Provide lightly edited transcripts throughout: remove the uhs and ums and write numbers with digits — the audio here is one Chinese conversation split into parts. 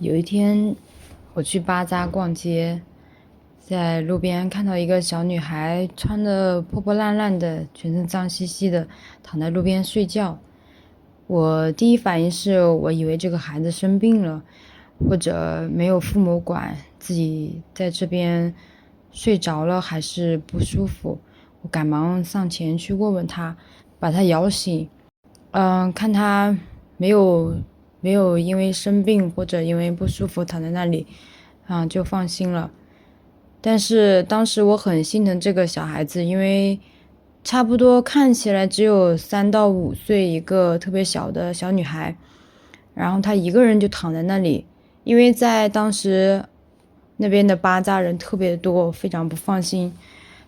有一天，我去巴扎逛街，在路边看到一个小女孩，穿的破破烂烂的，全身脏兮兮的，躺在路边睡觉。我第一反应是我以为这个孩子生病了，或者没有父母管，自己在这边睡着了，还是不舒服。我赶忙上前去问问她，把她摇醒。看她没有没有因为生病或者因为不舒服躺在那里，就放心了。但是当时我很心疼这个小孩子，因为差不多看起来只有3到5岁，一个特别小的小女孩，然后她一个人就躺在那里，因为在当时那边的巴扎人特别多，非常不放心。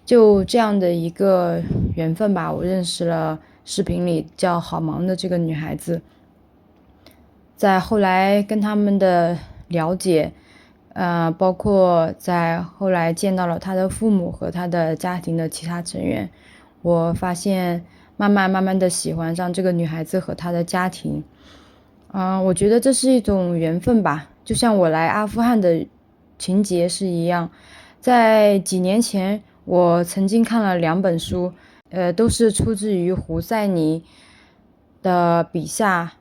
就这样的一个缘分吧，我认识了视频里叫好忙的这个女孩子。在后来跟他们的了解，包括在后来见到了他的父母和他的家庭的其他成员，我发现慢慢的喜欢上这个女孩子和她的家庭。我觉得这是一种缘分吧，就像我来阿富汗的情节是一样。在几年前，我曾经看了2本书，都是出自于胡塞尼的笔下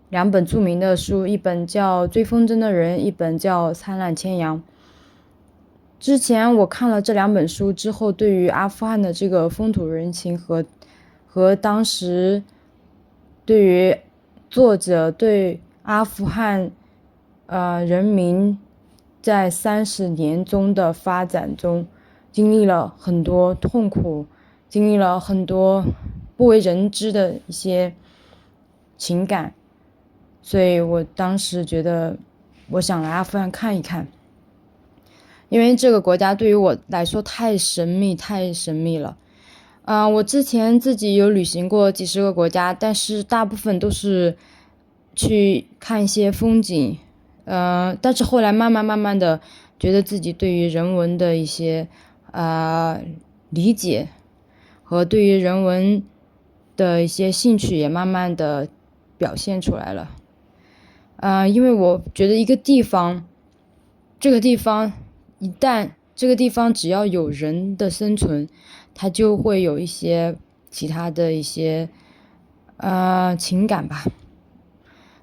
2本著名的书，一本叫《追风筝的人》，一本叫《灿烂千阳》。之前我看了这2本书之后，对于阿富汗的这个风土人情和当时对于作者对阿富汗人民在30年中的发展中经历了很多痛苦，经历了很多不为人知的一些情感，所以我当时觉得我想来阿富汗看一看。因为这个国家对于我来说太神秘，太神秘了。我之前自己有旅行过几十个国家，但是大部分都是去看一些风景。但是后来慢慢的，觉得自己对于人文的一些理解和对于人文的一些兴趣也慢慢的表现出来了。因为我觉得一个地方，这个地方一旦这个地方只要有人的生存，它就会有一些其他的一些情感吧。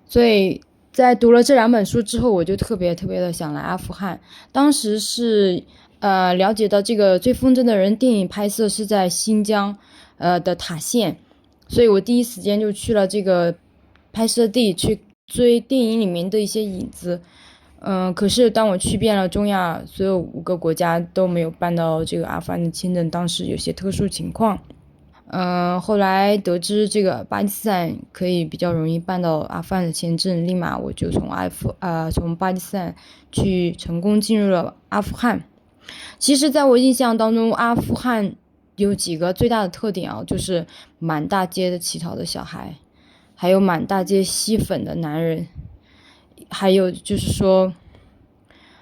所以在读了这2本书之后，我就特别的想来阿富汗。当时是了解到这个《追风筝的人》电影拍摄是在新疆的塔县，所以我第一时间就去了这个拍摄地去追电影里面的一些影子。可是当我去遍了中亚所有5个国家都没有办到这个阿富汗的签证，当时有些特殊情况。后来得知这个巴基斯坦可以比较容易办到阿富汗的签证，立马我就从巴基斯坦去成功进入了阿富汗。其实在我印象当中，阿富汗有几个最大的特点就是满大街的乞讨的小孩，还有满大街吸粉的男人，还有就是说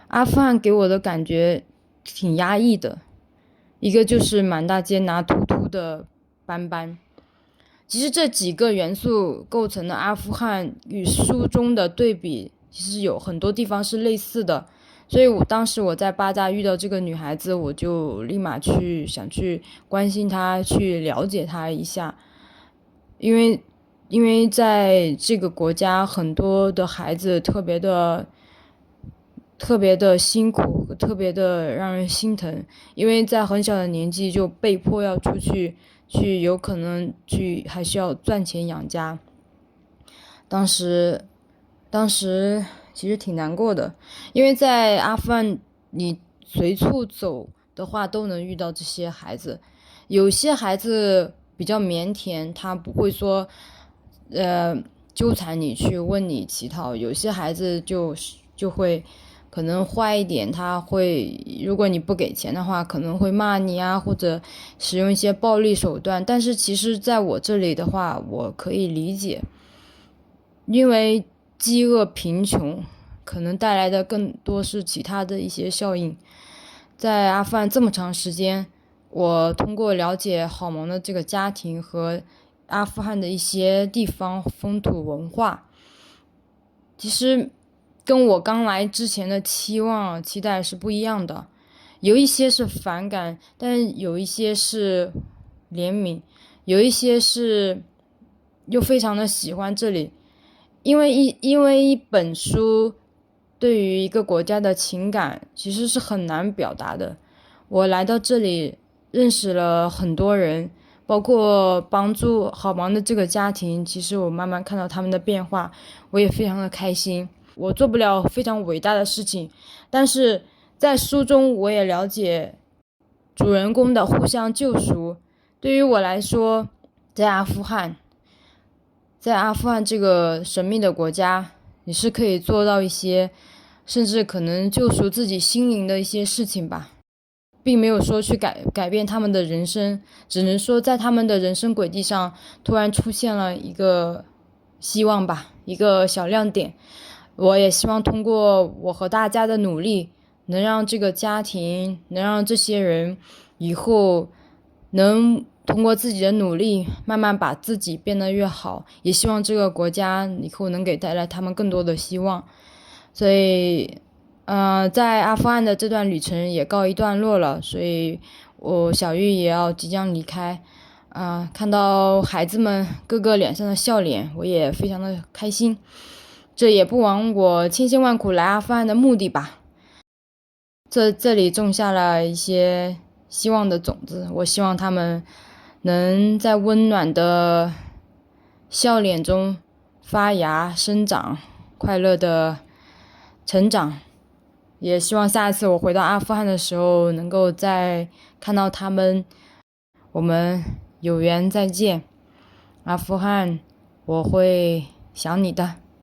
阿富汗给我的感觉挺压抑的，一个就是满大街拿秃秃的斑斑。其实这几个元素构成的阿富汗与书中的对比，其实有很多地方是类似的。所以当时我在巴扎遇到这个女孩子，我就立马想去关心她，去了解她一下。因为在这个国家，很多的孩子特别的辛苦，特别的让人心疼，因为在很小的年纪就被迫要出去有可能还需要赚钱养家。当时其实挺难过的，因为在阿富汗你随处走的话都能遇到这些孩子。有些孩子比较腼腆，他不会说纠缠你去问你乞讨，有些孩子就会可能坏一点，他会如果你不给钱的话可能会骂你或者使用一些暴力手段。但是其实在我这里的话，我可以理解，因为饥饿贫穷可能带来的更多是其他的一些效应。在阿富汗这么长时间，我通过了解好萌的这个家庭和阿富汗的一些地方风土文化，其实跟我刚来之前的期待是不一样的，有一些是反感，但有一些是怜悯，有一些是又非常的喜欢这里，因为一本书对于一个国家的情感其实是很难表达的。我来到这里认识了很多人，包括帮助好忙的这个家庭，其实我慢慢看到他们的变化，我也非常的开心。我做不了非常伟大的事情，但是在书中我也了解主人公的互相救赎。对于我来说，在阿富汗，在阿富汗这个神秘的国家，你是可以做到一些，甚至可能救赎自己心灵的一些事情吧。并没有说去改变他们的人生，只能说在他们的人生轨迹上突然出现了一个希望吧，一个小亮点。我也希望通过我和大家的努力，能让这个家庭，能让这些人以后能通过自己的努力，慢慢把自己变得越好。也希望这个国家以后能给带来他们更多的希望。所以在阿富汗的这段旅程也告一段落了，所以小玉也要即将离开。看到孩子们个个脸上的笑脸，我也非常的开心。这也不枉我千辛万苦来阿富汗的目的吧。这里种下了一些希望的种子，我希望他们能在温暖的笑脸中发芽生长，快乐的成长。也希望下一次我回到阿富汗的时候，能够再看到他们，我们有缘再见。阿富汗，我会想你的。